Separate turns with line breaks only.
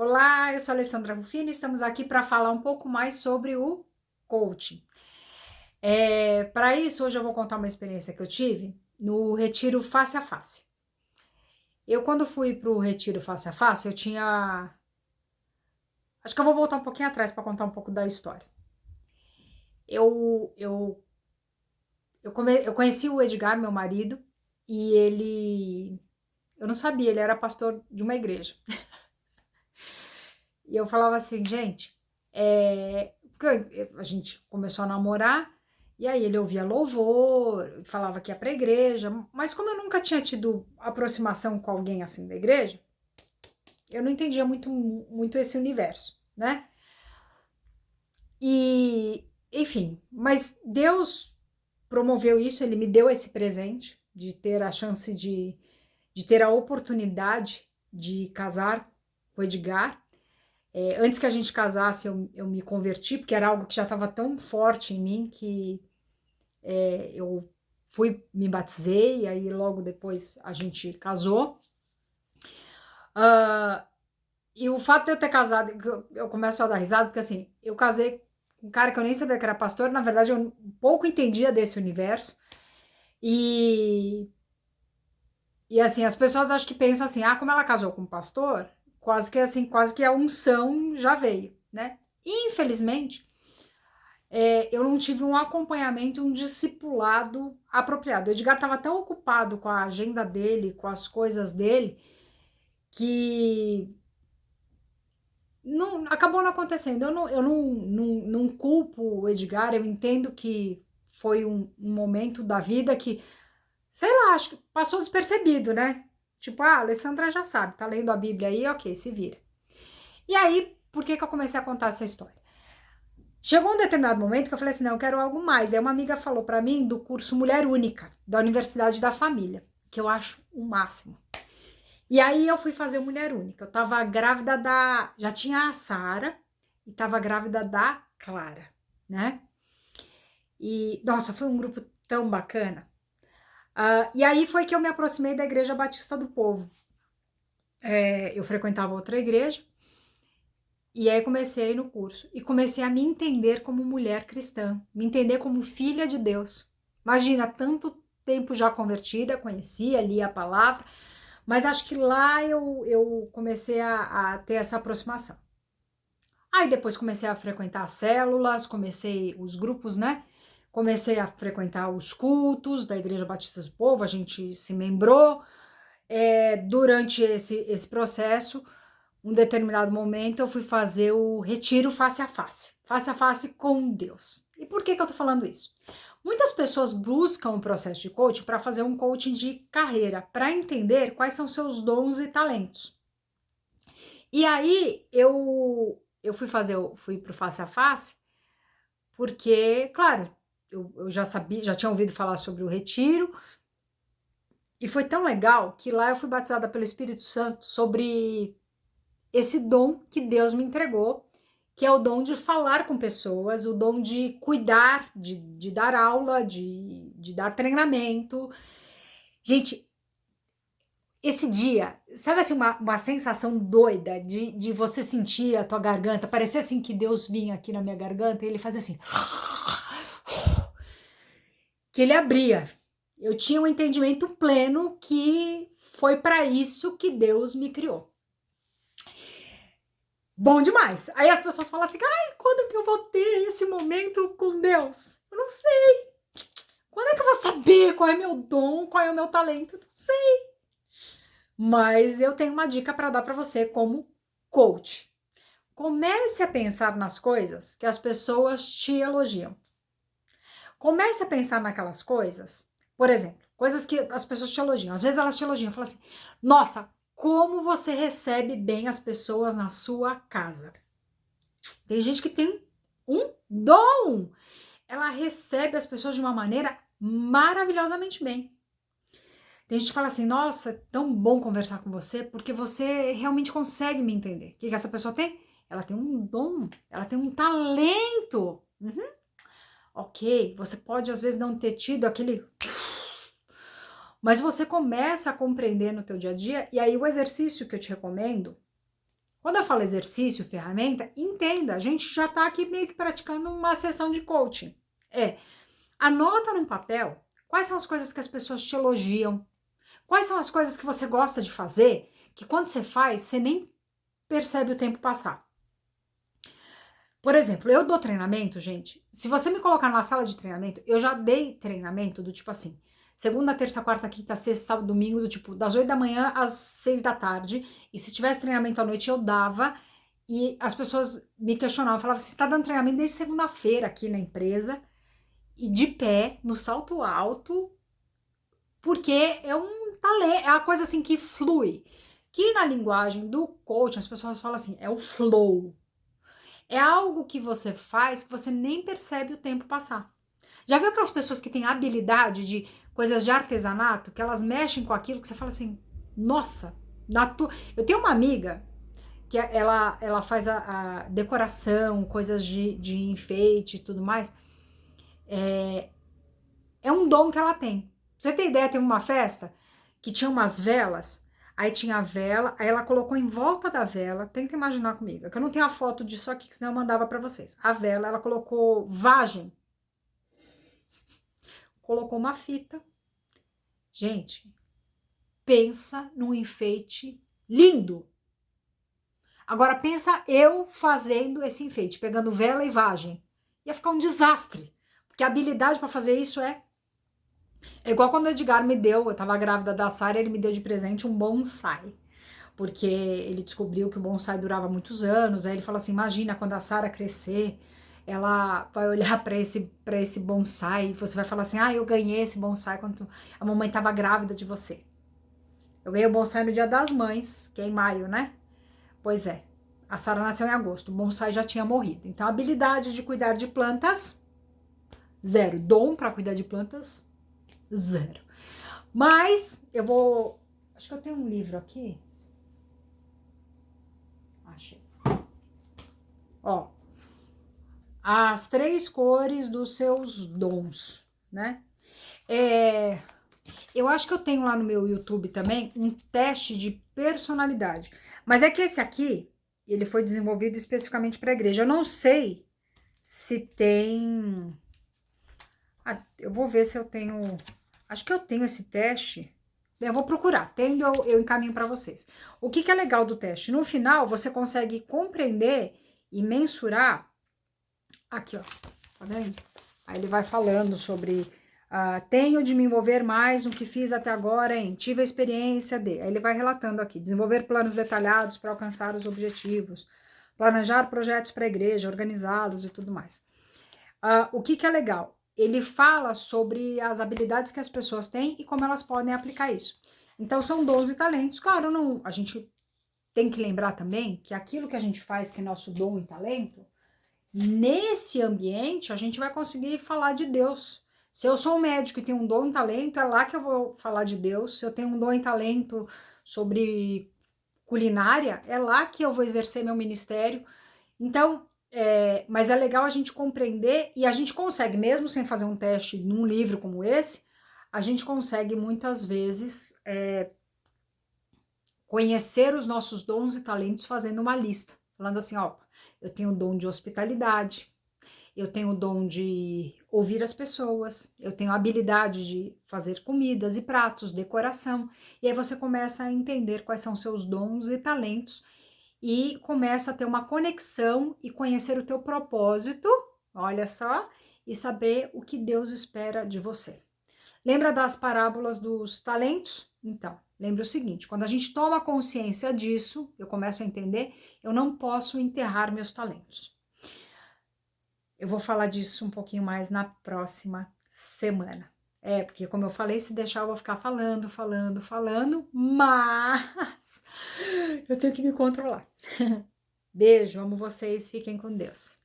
Olá, eu sou a Alessandra Rufino e estamos aqui para falar um pouco mais sobre o coaching. Para isso, hoje eu vou contar uma experiência que eu tive no Retiro Face a Face. Eu, quando fui para o Retiro Face a Face, eu tinha. Acho que eu vou voltar um pouquinho atrás para contar um pouco da história. Eu conheci o Edgar, meu marido, e ele. Eu não sabia, ele era pastor de uma igreja. E eu falava assim, gente, porque a gente começou a namorar, e aí ele ouvia louvor, falava que ia pra igreja, mas como eu nunca tinha tido aproximação com alguém assim da igreja, eu não entendia muito esse universo, né? E, enfim, mas Deus promoveu isso, ele me deu esse presente de ter a chance de ter a oportunidade de casar com o Edgar. Antes que a gente casasse, eu me converti, porque era algo que já estava tão forte em mim que eu me batizei, e aí logo depois a gente casou. E o fato de eu ter casado, eu começo a dar risada, porque assim, eu casei com um cara que eu nem sabia que era pastor, na verdade eu pouco entendia desse universo, e, e assim, as pessoas acho que pensam assim, como ela casou com um pastor, quase que a unção já veio, né? Infelizmente, eu não tive um acompanhamento, um discipulado apropriado. O Edgar estava tão ocupado com a agenda dele, com as coisas dele, que acabou não acontecendo. Eu não culpo o Edgar, eu entendo que foi um momento da vida que, sei lá, acho que passou despercebido, né? Tipo, a Alessandra já sabe, tá lendo a Bíblia aí, ok, se vira. E aí, por que eu comecei a contar essa história? Chegou um determinado momento que eu falei assim, não, eu quero algo mais. Aí uma amiga falou para mim do curso Mulher Única, da Universidade da Família, que eu acho o máximo. E aí eu fui fazer Mulher Única. Eu tava grávida já tinha a Sara e tava grávida da Clara, né? E, nossa, foi um grupo tão bacana. E aí foi que eu me aproximei da Igreja Batista do Povo. Eu frequentava outra igreja, e aí comecei no curso e comecei a me entender como mulher cristã, me entender como filha de Deus. Imagina, tanto tempo já convertida, conhecia, lia a palavra, mas acho que lá eu comecei a ter essa aproximação. Aí depois comecei a frequentar as células, comecei os grupos, né? Comecei a frequentar os cultos da Igreja Batista do Povo, a gente se membrou. Durante esse processo, um determinado momento, eu fui fazer o retiro face a face com Deus. E por que eu tô falando isso? Muitas pessoas buscam o processo de coaching para fazer um coaching de carreira, para entender quais são seus dons e talentos. E aí eu fui pro face a face, porque, claro, eu já sabia, já tinha ouvido falar sobre o retiro, e foi tão legal que lá eu fui batizada pelo Espírito Santo sobre esse dom que Deus me entregou, que é o dom de falar com pessoas, o dom de cuidar, de dar aula, de dar treinamento. Gente, esse dia, sabe assim, uma sensação doida de você sentir a tua garganta, parecia assim que Deus vinha aqui na minha garganta e ele fazia assim, que ele abria. Eu tinha um entendimento pleno que foi para isso que Deus me criou. Bom demais. Aí as pessoas falam assim, quando que eu vou ter esse momento com Deus? Eu não sei. Quando é que eu vou saber qual é meu dom, qual é o meu talento? Eu não sei. Mas eu tenho uma dica para dar para você como coach. Comece a pensar nas coisas que as pessoas te elogiam. Comece a pensar naquelas coisas, por exemplo, coisas que as pessoas te elogiam. Às vezes elas te elogiam, falam assim, nossa, como você recebe bem as pessoas na sua casa. Tem gente que tem um dom. Ela recebe as pessoas de uma maneira maravilhosamente bem. Tem gente que fala assim, nossa, é tão bom conversar com você, porque você realmente consegue me entender. O que essa pessoa tem? Ela tem um dom, ela tem um talento. Ok, você pode às vezes não ter tido aquele... Mas você começa a compreender no teu dia a dia, e aí o exercício que eu te recomendo Quando eu falo exercício, ferramenta, entenda, a gente já tá aqui meio que praticando uma sessão de coaching. Anota num papel quais são as coisas que as pessoas te elogiam, quais são as coisas que você gosta de fazer, que quando você faz, você nem percebe o tempo passar. Por exemplo, eu dou treinamento, gente. Se você me colocar numa sala de treinamento, eu já dei treinamento do tipo assim, segunda, terça, quarta, quinta, sexta, sábado, domingo, do tipo, das 8 da manhã às 6 da tarde. E se tivesse treinamento à noite, eu dava. E as pessoas me questionavam, falavam, você está dando treinamento desde segunda-feira aqui na empresa, e de pé, no salto alto, porque é um talento, é uma coisa assim que flui. Que na linguagem do coaching, as pessoas falam assim, é o flow. É algo que você faz que você nem percebe o tempo passar. Já viu aquelas pessoas que têm habilidade de coisas de artesanato, que elas mexem com aquilo que você fala assim, nossa, eu tenho uma amiga que ela faz a decoração, coisas de enfeite e tudo mais. É um dom que ela tem. Pra você ter ideia, tem uma festa que tinha umas velas. Aí tinha a vela, aí ela colocou em volta da vela, tenta imaginar comigo, é que eu não tenho a foto disso aqui, que senão eu mandava para vocês. A vela, ela colocou vagem, colocou uma fita. Gente, pensa num enfeite lindo. Agora pensa eu fazendo esse enfeite, pegando vela e vagem. Ia ficar um desastre, porque a habilidade para fazer isso é igual quando o Edgar me deu, eu tava grávida da Sara, ele me deu de presente um bonsai. Porque ele descobriu que o bonsai durava muitos anos. Aí ele falou assim: imagina quando a Sara crescer, ela vai olhar para esse bonsai e você vai falar assim: ah, eu ganhei esse bonsai quando a mamãe estava grávida de você. Eu ganhei o bonsai no Dia das Mães, que é em maio, né? Pois é. A Sara nasceu em agosto, o bonsai já tinha morrido. Então, a habilidade de cuidar de plantas, zero. Dom para cuidar de plantas, zero. Mas eu vou. Acho que eu tenho um livro aqui. Achei. Ó, as 3 cores dos seus dons, né? Eu acho que eu tenho lá no meu YouTube também um teste de personalidade. Mas é que esse aqui, ele foi desenvolvido especificamente para a igreja. Eu não sei se tem. Eu vou ver se eu tenho. Acho que eu tenho esse teste. Eu vou procurar. Tendo, eu encaminho para vocês. O que é legal do teste? No final, você consegue compreender e mensurar. Aqui, ó. Tá vendo? Aí ele vai falando sobre tenho de me envolver mais no que fiz até agora, tive a experiência de. Aí ele vai relatando aqui, desenvolver planos detalhados para alcançar os objetivos, planejar projetos para a igreja, organizá-los e tudo mais. O que é legal? Ele fala sobre as habilidades que as pessoas têm e como elas podem aplicar isso. Então, são 12 talentos. Claro, não, a gente tem que lembrar também que aquilo que a gente faz, que é nosso dom e talento, nesse ambiente, a gente vai conseguir falar de Deus. Se eu sou um médico e tenho um dom e talento, é lá que eu vou falar de Deus. Se eu tenho um dom e talento sobre culinária, é lá que eu vou exercer meu ministério. Então, mas é legal a gente compreender, e a gente consegue, mesmo sem fazer um teste num livro como esse, a gente consegue muitas vezes conhecer os nossos dons e talentos fazendo uma lista. Falando assim, ó, eu tenho o dom de hospitalidade, eu tenho o dom de ouvir as pessoas, eu tenho a habilidade de fazer comidas e pratos, decoração. E aí você começa a entender quais são seus dons e talentos e começa a ter uma conexão e conhecer o teu propósito, olha só, e saber o que Deus espera de você. Lembra das parábolas dos talentos? Então, lembra o seguinte, quando a gente toma consciência disso, eu começo a entender, eu não posso enterrar meus talentos. Eu vou falar disso um pouquinho mais na próxima semana. Porque como eu falei, se deixar eu vou ficar falando, mas eu tenho que me controlar. Beijo, amo vocês, fiquem com Deus.